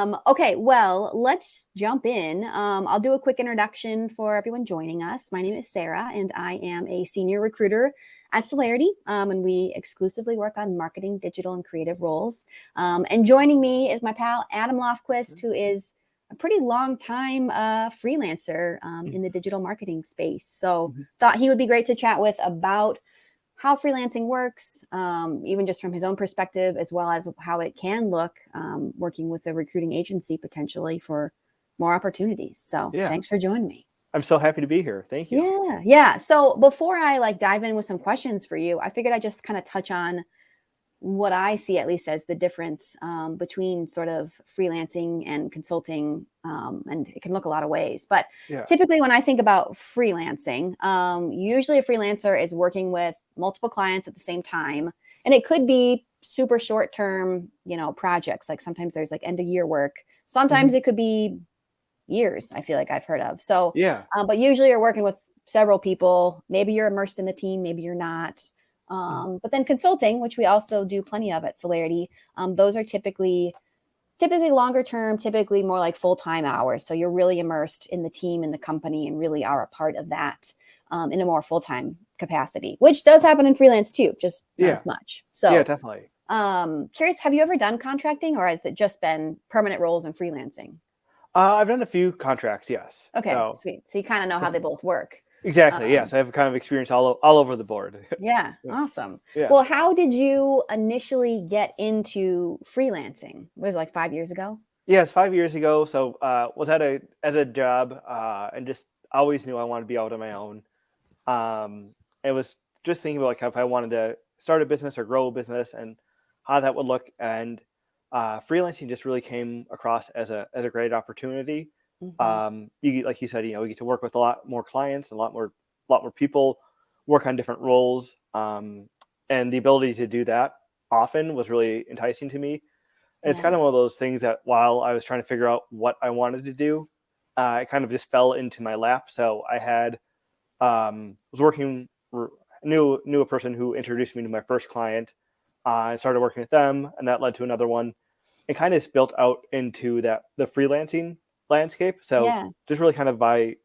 Okay, well, let's jump in. I'll do a quick introduction for everyone joining us. My name is Sarah, and I am a senior recruiter at Celarity, and we exclusively work on marketing, digital, and creative roles. And joining me is my pal, Adam Lofquist, who is a pretty long time freelancer in the digital marketing space. So thought he would be great to chat with about how freelancing works, even just from his own perspective, as well as how it can look working with a recruiting agency potentially for more opportunities. So thanks for joining me. I'm so happy to be here. Thank you. Yeah. So before I dive in with some questions for you, I figured I'd just kind of touch on what I see at least as the difference between sort of freelancing and consulting. And it can look a lot of ways, but typically when I think about freelancing, usually a freelancer is working with multiple clients at the same time. And it could be super short-term, projects. Like sometimes there's like end of year work. Sometimes it could be years, I feel like I've heard of. So, but usually you're working with several people. Maybe you're immersed in the team, maybe you're not. But then consulting, which we also do plenty of at Celarity, those are typically longer term, typically more like full-time hours. So you're really immersed in the team and the company and really are a part of that in a more full-time capacity, which does happen in freelance too, just not as much. So definitely. Curious, have you ever done contracting or has it just been permanent roles and freelancing? I've done a few contracts, yes. Okay, sweet. So you kind of know how they both work. Exactly. Yes, I have kind of experience all over the board. Yeah, awesome. Well, how did you initially get into freelancing? Was it like 5 years ago? Yes, 5 years ago. So was at a job and just always knew I wanted to be out on my own. It was just thinking about like if I wanted to start a business or grow a business and how that would look. And freelancing just really came across as a great opportunity. You like you said, we get to work with a lot more clients, a lot more people, work on different roles, and the ability to do that often was really enticing to me. And it's kind of one of those things that while I was trying to figure out what I wanted to do, it kind of just fell into my lap. So I had was working, knew a person who introduced me to my first client. I started working with them, and that led to another one, and kind of built out into the freelancing landscape. So just really kind of by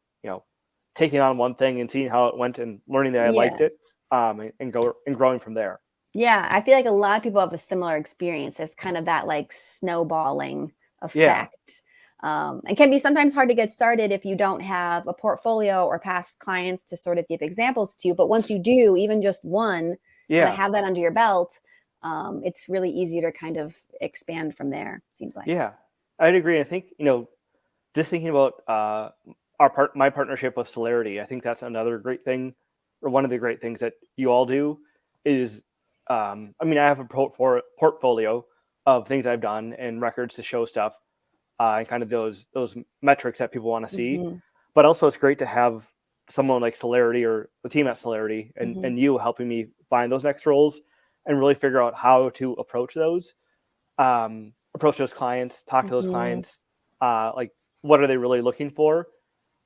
taking on one thing and seeing how it went and learning that I liked it, and growing from there. Yeah, I feel like a lot of people have a similar experience. It's kind of that like snowballing effect. And can be sometimes hard to get started if you don't have a portfolio or past clients to sort of give examples to. But once you do, even just one, kind of have that under your belt, it's really easy to kind of expand from there, it seems like. Yeah, I'd agree. I think, just thinking about my partnership with Celarity, I think that's another great thing, or one of the great things that you all do is, I have a portfolio of things I've done and records to show stuff, and kind of those metrics that people want to see. But also it's great to have someone like Celarity or the team at Celarity and you helping me find those next roles and really figure out how to approach those clients, talk to those clients, like what are they really looking for?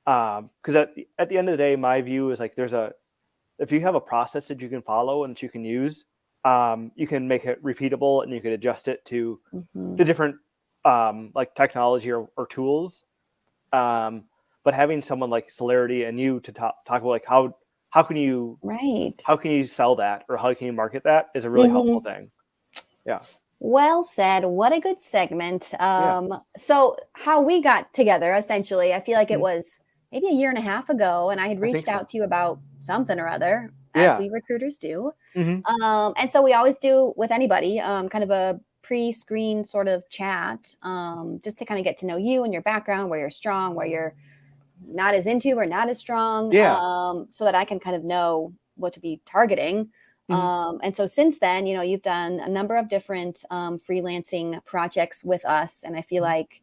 Because at the end of the day, my view is like if you have a process that you can follow and that you can use, you can make it repeatable and you can adjust it to the different like technology or tools. But having someone like Celarity and you to talk about like how can you sell that or how can you market that is a really helpful thing. Yeah. Well said. What a good segment. So how we got together, essentially, I feel like it was maybe a year and a half ago, and I had reached out to you about something or other, as we recruiters do. And so we always do with anybody, kind of a pre-screen sort of chat, just to kind of get to know you and your background, where you're strong, where you're not as into or not as strong, so that I can kind of know what to be targeting. And so since then, you've done a number of different freelancing projects with us. And I feel like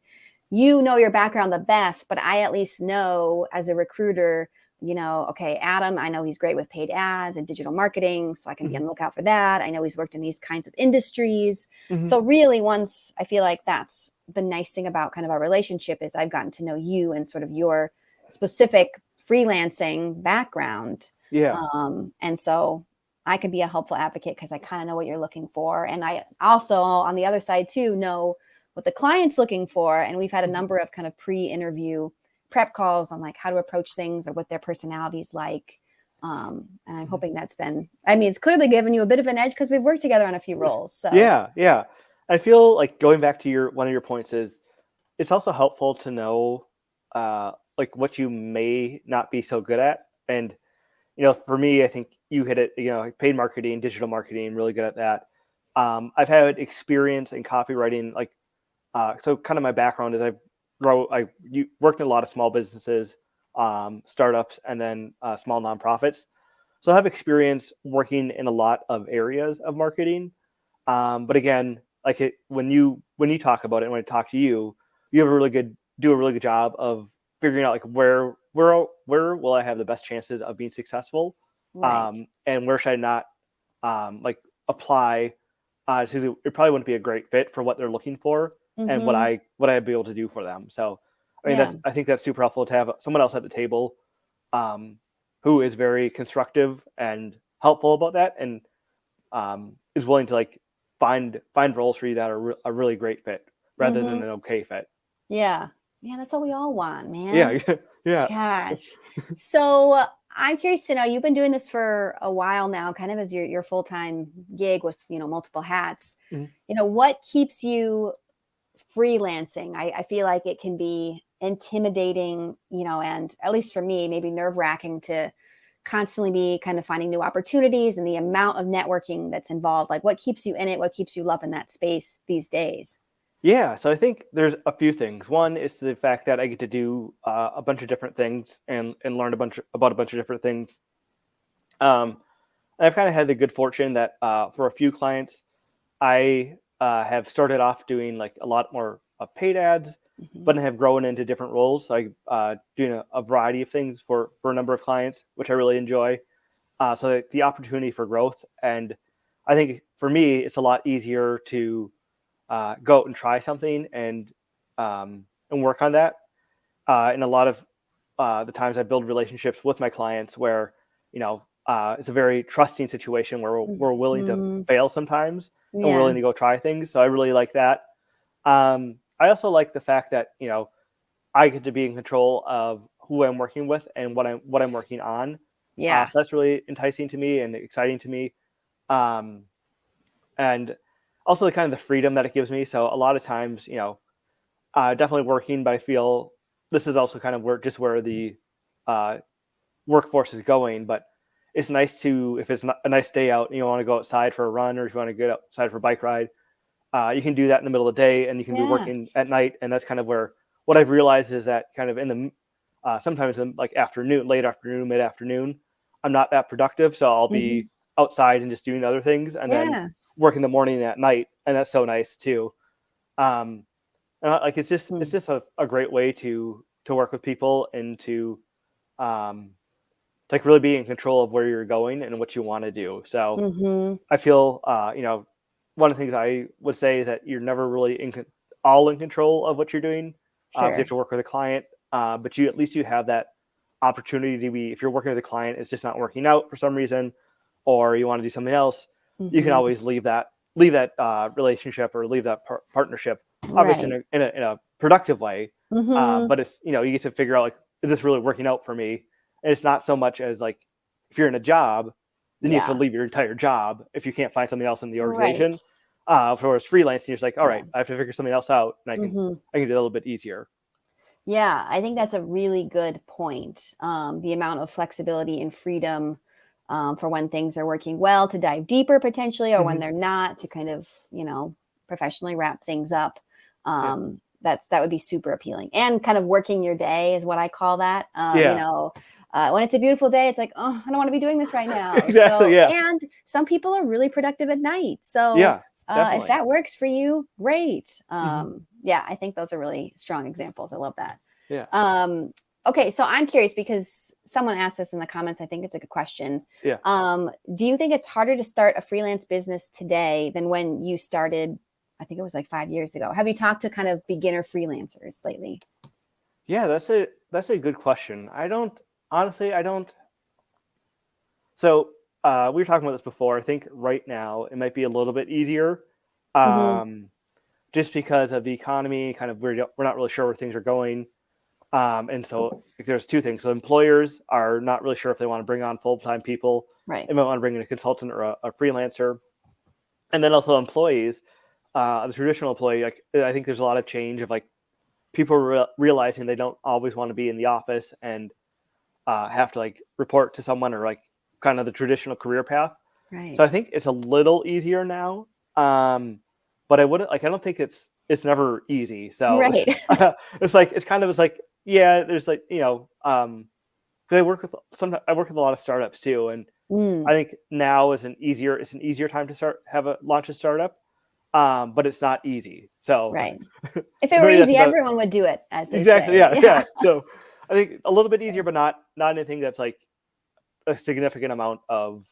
you know your background the best, but I at least know as a recruiter, okay, Adam, I know he's great with paid ads and digital marketing, so I can be on the lookout for that. I know he's worked in these kinds of industries. So really once I feel like that's the nice thing about kind of our relationship is I've gotten to know you and sort of your specific freelancing background. And so I can be a helpful advocate because I kind of know what you're looking for. And I also, on the other side too, know what the client's looking for. And we've had a number of kind of pre-interview prep calls on like how to approach things or what their personality is like. And I'm hoping that's been, I mean, it's clearly given you a bit of an edge because we've worked together on a few roles. So yeah. I feel like going back to one of your points is it's also helpful to know like what you may not be so good at. And, for me, I think you hit it, like paid marketing, digital marketing, really good at that. I've had experience in copywriting, like, so kind of my background is I worked in a lot of small businesses, startups, and then small nonprofits. So I have experience working in a lot of areas of marketing. But again, like when you talk about it, and when I talk to you, you have do a really good job of figuring out like where will I have the best chances of being successful, right. and where should I not like apply. So it probably wouldn't be a great fit for what they're looking for and what I'd be able to do for them. So I mean, I think that's super helpful to have someone else at the table who is very constructive and helpful about that, and is willing to like find roles for you that are a really great fit rather than an okay fit. Yeah. That's what we all want, man. Yeah. Gosh. So I'm curious to know, you've been doing this for a while now, kind of as your full-time gig with, multiple hats. What keeps you freelancing? I feel like it can be intimidating, and at least for me, maybe nerve-wracking to constantly be kind of finding new opportunities and the amount of networking that's involved. Like what keeps you in it? What keeps you loving that space these days? Yeah, so I think there's a few things. One is the fact that I get to do a bunch of different things and learn about a bunch of different things. I've kind of had the good fortune that for a few clients, I have started off doing like a lot more paid ads, but I have grown into different roles. So I doing a variety of things for a number of clients, which I really enjoy. So the opportunity for growth, and I think for me, it's a lot easier to go out and try something and work on that. And a lot of the times I build relationships with my clients where, it's a very trusting situation where we're willing to fail sometimes and we're willing to go try things. So I really like that. I also like the fact that, I get to be in control of who I'm working with and what I'm working on. Yeah. So that's really enticing to me and exciting to me. And also the kind of the freedom that it gives me. So a lot of times, definitely working, but I feel this is also kind of where the workforce is going. But it's nice if it's a nice day out and you want to go outside for a run, or if you want to get outside for a bike ride, you can do that in the middle of the day, and you can be working at night. And that's kind of where what I've realized is that kind of in the sometimes in like late afternoon, mid afternoon, I'm not that productive. So I'll be outside and just doing other things, and then work in the morning and at night, and that's so nice too. And like it's just a great way to work with people and to like really be in control of where you're going and what you want to do. So I feel one of the things I would say is that you're never really all in control of what you're doing. You have to work with a client, but at least you have that opportunity to be, if you're working with a client, it's just not working out for some reason, or you want to do something else, you can always leave that relationship or leave that partnership, obviously in a productive way. But it's, you get to figure out like, is this really working out for me? And it's not so much as like, if you're in a job, then you have to leave your entire job if you can't find something else in the organization. For freelance, you're just like, all right, I have to figure something else out, and I can do it a little bit easier. Yeah, I think that's a really good point. The amount of flexibility and freedom for when things are working well to dive deeper potentially, or when they're not, to kind of, professionally wrap things up. That would be super appealing. And kind of working your day is what I call that. When it's a beautiful day, it's like, oh, I don't want to be doing this right now. Exactly, And some people are really productive at night. So if that works for you, great. I think those are really strong examples. I love that. Okay, so I'm curious because someone asked this in the comments. I think it's a good question. Do you think it's harder to start a freelance business today than when you started? I think it was like 5 years ago. Have you talked to kind of beginner freelancers lately? Yeah, that's a good question. I don't. So we were talking about this before. I think right now it might be a little bit easier to just because of the economy, kind of we're not really sure where things are going. And so there's two things. So employers are not really sure if they want to bring on full-time people. Right. They might want to bring in a consultant or a freelancer. And then also employees, the traditional employee, like I think there's a lot of change of like people realizing they don't always want to be in the office and have to like report to someone or like kind of the traditional career path. Right. So I think it's a little easier now. But I don't think it's never easy. So Right. it's like, yeah, there's like, 'cause I work with a lot of startups too. And I think now is an easier time to launch a startup. But it's not easy. So Right. If it were easy, everyone would do it, as they exactly. say. Yeah. So I think a little bit easier, but not anything that's like a significant amount of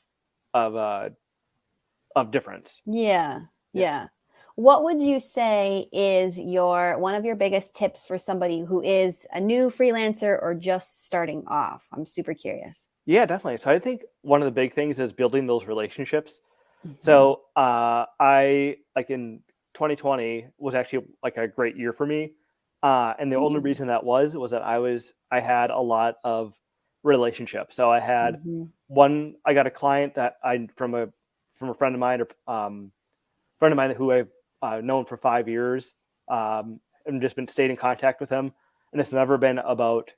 difference. Yeah. What would you say is one of your biggest tips for somebody who is a new freelancer or just starting off? I'm super curious. Yeah, definitely. So I think one of the big things is building those relationships. Mhm. So I like in 2020 was actually like a great year for me. And the only reason that was that I had a lot of relationships. So I had Mhm. I got a client that from a friend of mine or friend of mine who I've known for 5 years, and just been stayed in contact with him. And it's never been about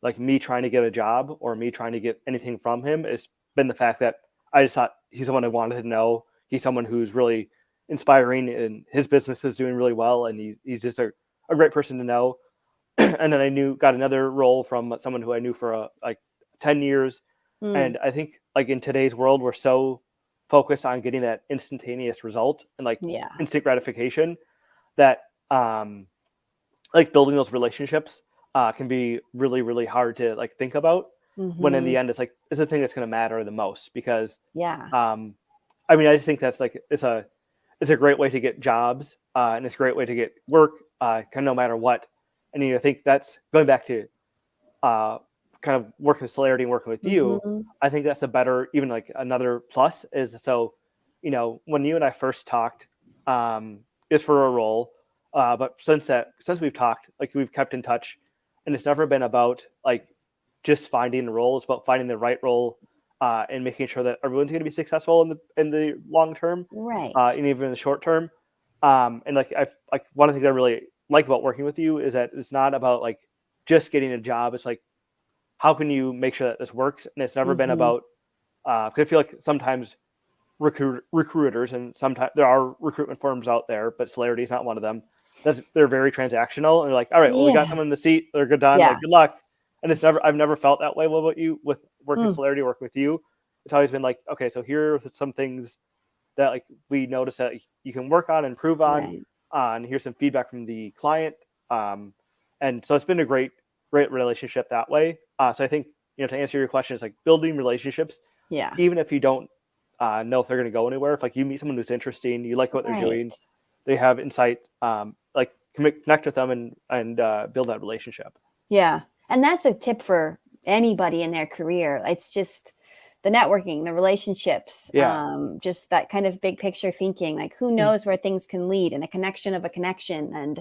like me trying to get a job or me trying to get anything from him. It's been the fact that I just thought he's someone I wanted to know. He's someone who's really inspiring and his business is doing really well. And he's just a great person to know. And then got another role from someone who I knew for like 10 years. Mm. And I think like in today's world, we're so focused on getting that instantaneous result and like Yeah. instant gratification that like building those relationships can be really, really hard to like think about when in the Mhm. end it's the thing that's going to matter the most because Yeah. I mean, I just think that's like it's a great way to get jobs and it's a great way to get work kind of no matter what. And I think that's going back to uh, kind of working with Celarity and working with you. Mhm. I think that's a better, even like another plus is so, when you and I first talked, is for a role. But since we've talked, like we've kept in touch, and it's never been about like just finding the role. It's about finding the right role and making sure that everyone's going to be successful in the long term, Right. and even in the short term. And like one of the things I really like about working with you is that it's not about like just getting a job. It's like how can you make sure that this works? And it's never been Mhm. about because I feel like sometimes recruiters and sometimes there are recruitment firms out there, but Celarity is not one of them. They're very transactional and they're like, all right, well, we got Yeah. someone in the seat, they're good done, Yeah. like good luck. And I've never felt that way about you with working Mm. Celarity, working with you. It's always been like, okay, so here are some things that like we notice that you can work on, improve on, Right. and here's some feedback from the client. And so it's been a great relationship that way. So I think to answer your question, it's like building relationships, Yeah. even if you don't know if they're going to go anywhere. If like you meet someone who's interesting, you like what they're Right. doing, they have insight, like connect with them and build that relationship. Yeah. And that's a tip for anybody in their career. It's just the networking, the relationships, Yeah, just that kind of big picture thinking, like who mm, knows where things can lead and a connection of a connection. And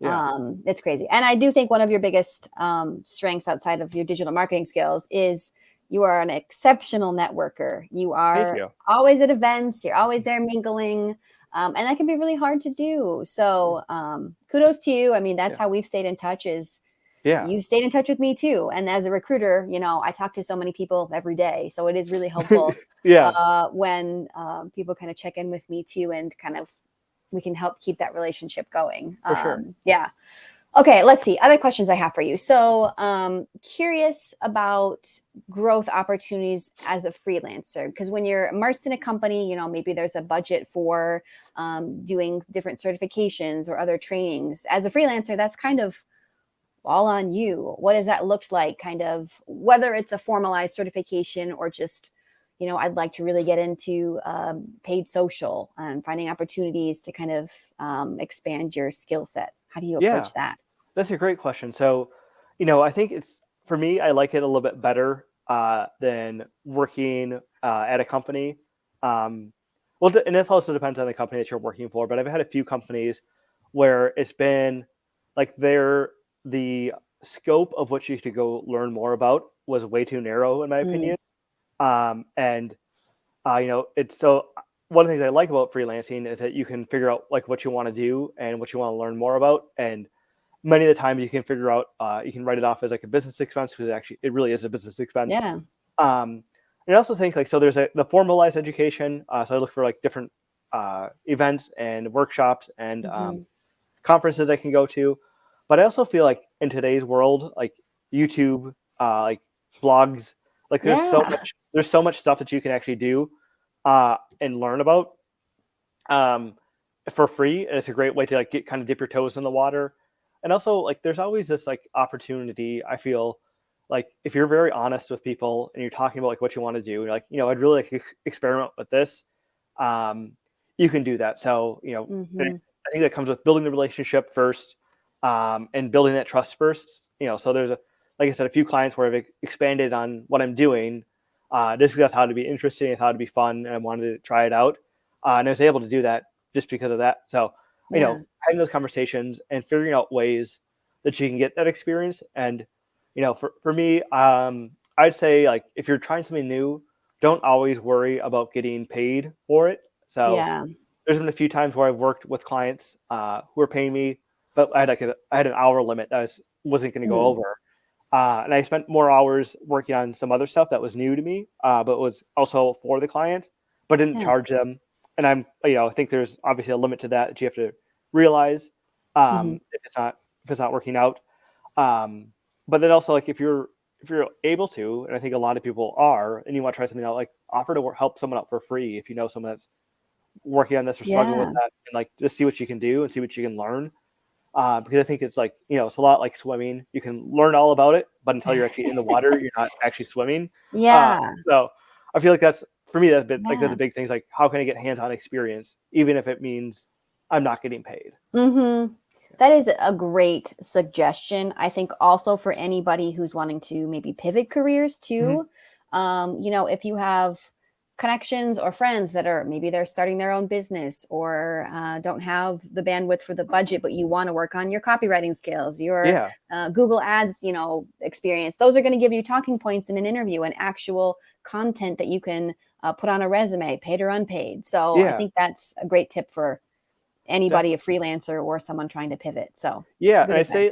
yeah, it's crazy. And I do think one of your biggest strengths outside of your digital marketing skills is you are an exceptional networker. You thank are you. always at events, you're always there mingling. And that can be really hard to do. So kudos to you. I mean, that's Yeah, how we've stayed in touch is yeah, you stayed in touch with me too. And as a recruiter, I talk to so many people every day. So it is really helpful yeah, when people kind of check in with me too and kind of we can help keep that relationship going. for sure. Yeah. Okay, let's see. Other questions I have for you. So, curious about growth opportunities as a freelancer, because when you're immersed in a company, maybe there's a budget for doing different certifications or other trainings. As a freelancer, that's kind of all on you. What does that look like? Kind of whether it's a formalized certification or just, I'd like to really get into paid social and finding opportunities to kind of expand your skill set. How do you Yeah, approach that? that's a great question. So, I think it's for me, I like it a little bit better than working at a company. Um, well, and this also depends on the company that you're working for. But I've had a few companies where it's been like the scope of what you could go learn more about was way too narrow in my opinion. And it's so one of the things I like about freelancing is that you can figure out like what you want to do and what you want to learn more about. And many of the time you can figure out, you can write it off as like a business expense because actually it really is a business expense. Yeah. And I also think like, so there's the formalized education. So I look for like different events and workshops and conferences I can go to. But I also feel like in today's world, like YouTube, like blogs, like there's so much stuff that you can actually do and learn about for free, and it's a great way to like kind of dip your toes in the water. And also like there's always this like opportunity, I feel like if you're very honest with people and you're talking about like what you want to do, you're like, I'd really like experiment with this, you can do that. So I think that comes with building the relationship first, and building that trust first. So there's like I said, a few clients where I've expanded on what I'm doing, just because I thought it'd be interesting, I thought it'd be fun, and I wanted to try it out, and I was able to do that just because of that. So having those conversations and figuring out ways that you can get that experience. And for me, I'd say like if you're trying something new, don't always worry about getting paid for it. So there's been a few times where I've worked with clients who are paying me, but I had an hour limit that I wasn't going to go over. And I spent more hours working on some other stuff that was new to me, but was also for the client, but didn't charge them. And I think there's obviously a limit to that you have to realize if it's not working out. But then also like if you're able to, and I think a lot of people are, and you want to try something out, like offer to help someone out for free if you know someone that's working on this or struggling with that, and like just see what you can do and see what you can learn. Because I think it's like, it's a lot like swimming. You can learn all about it, but until you're actually in the water, you're not actually swimming. So I feel like that's, for me, that's been like the big things, like how can I get hands-on experience, even if it means I'm not getting paid. That is a great suggestion. I think also for anybody who's wanting to maybe pivot careers too, if you have connections or friends that are maybe they're starting their own business or don't have the bandwidth for the budget, but you want to work on your copywriting skills, your Google Ads, experience. Those are going to give you talking points in an interview and actual content that you can put on a resume, paid or unpaid. So I think that's a great tip for anybody, a freelancer or someone trying to pivot. So and I say,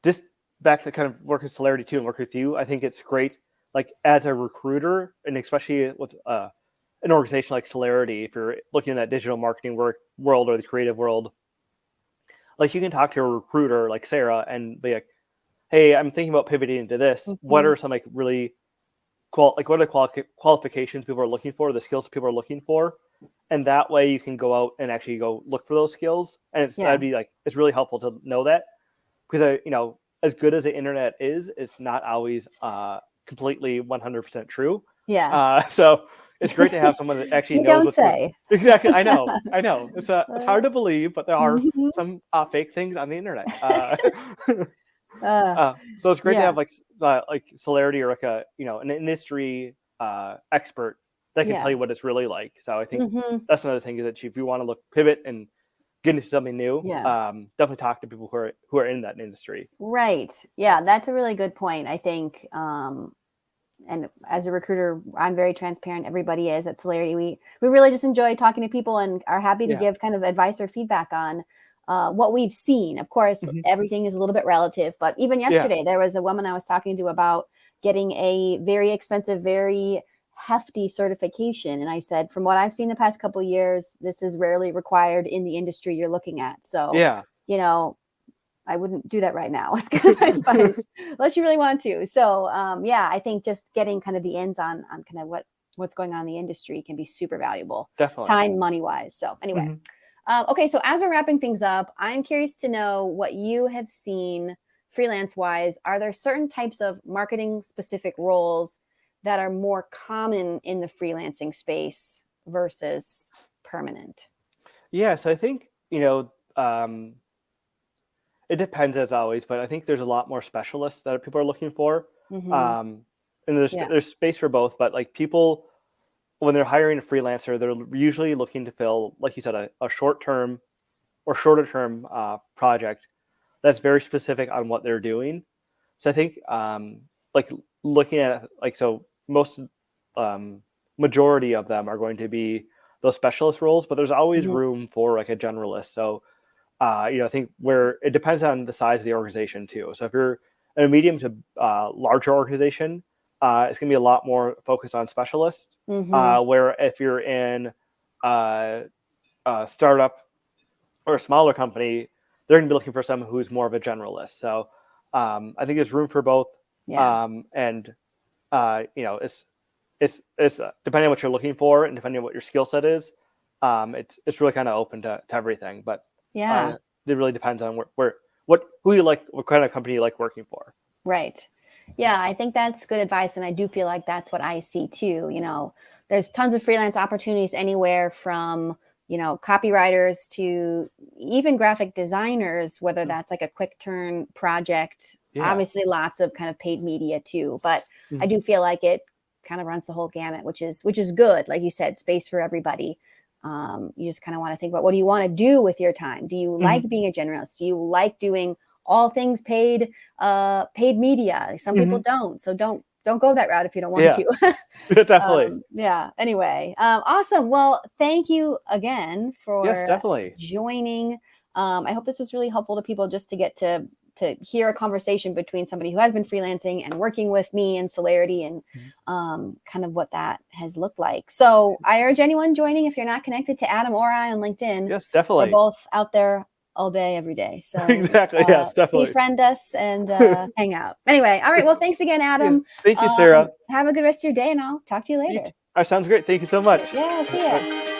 just back to kind of work with Celarity too and work with you. I think it's great, like as a recruiter, and especially with an organization like Celarity, if you're looking at that digital marketing world or the creative world, like you can talk to a recruiter like Sarah and be like, hey, I'm thinking about pivoting into this. What are some like really what are the qualifications people are looking for, the skills people are looking for? And that way you can go out and actually go look for those skills. And that'd be like, it's really helpful to know that, because as good as the internet is, it's not always completely 100% true. So it's great to have someone that actually knows exactly. I know. It's hard to believe, but there are some fake things on the internet. So it's great to have like Celarity or like an industry expert that can tell you what it's really like. So I think that's another thing, is that if you want to pivot and get into something new, definitely talk to people who are in that industry. Right. Yeah, that's a really good point. I think, and as a recruiter, I'm very transparent. Everybody is at Celarity. We really just enjoy talking to people and are happy to give kind of advice or feedback on what we've seen. Of course, everything is a little bit relative, but even yesterday, there was a woman I was talking to about getting a very expensive, very hefty certification. And I said, from what I've seen the past couple of years, this is rarely required in the industry you're looking at. So, I wouldn't do that right now. It's kind of my advice, unless you really want to. So, I think just getting kind of the ends on kind of what's going on in the industry can be super valuable. Definitely. Time, money wise. So anyway, okay. So as we're wrapping things up, I'm curious to know what you have seen freelance wise. Are there certain types of marketing specific roles that are more common in the freelancing space versus permanent? Yeah. So I think, it depends as always, but I think there's a lot more specialists that people are looking for. And there's space for both, but like people, when they're hiring a freelancer, they're usually looking to fill, like you said, a short-term or shorter term project that's very specific on what they're doing. So I think like looking at like, so most majority of them are going to be those specialist roles, but there's always room for like a generalist. So I think where it depends on the size of the organization too. So if you're in a medium to larger organization, it's going to be a lot more focused on specialists. Where if you're in a startup or a smaller company, they're going to be looking for someone who's more of a generalist. So I think there's room for both. And it's depending on what you're looking for and depending on what your skill set is, it's really kind of open to everything. But it really depends on who you like, what kind of company you like working for. Right. Yeah, I think that's good advice. And I do feel like that's what I see too. There's tons of freelance opportunities anywhere from, copywriters to even graphic designers, whether that's like a quick turn project, obviously lots of kind of paid media too. But I do feel like it kind of runs the whole gamut, which is good. Like you said, space for everybody. You just kind of want to think about, what do you want to do with your time? Do you like being a generalist? Do you like doing all things paid media? Some people don't. So don't go that route if you don't want to. Definitely. Anyway, awesome. Well, thank you again for joining. I hope this was really helpful to people, just to get to hear a conversation between somebody who has been freelancing and working with me and Celarity, and kind of what that has looked like. So I urge anyone joining, if you're not connected to Adam or I on LinkedIn, yes, definitely, we're both out there all day, every day. So exactly, yes, definitely, befriend us and hang out. Anyway, all right. Well, thanks again, Adam. Thank you, Sarah. Have a good rest of your day, and I'll talk to you later. Sounds great. Thank you so much. Yeah, see ya.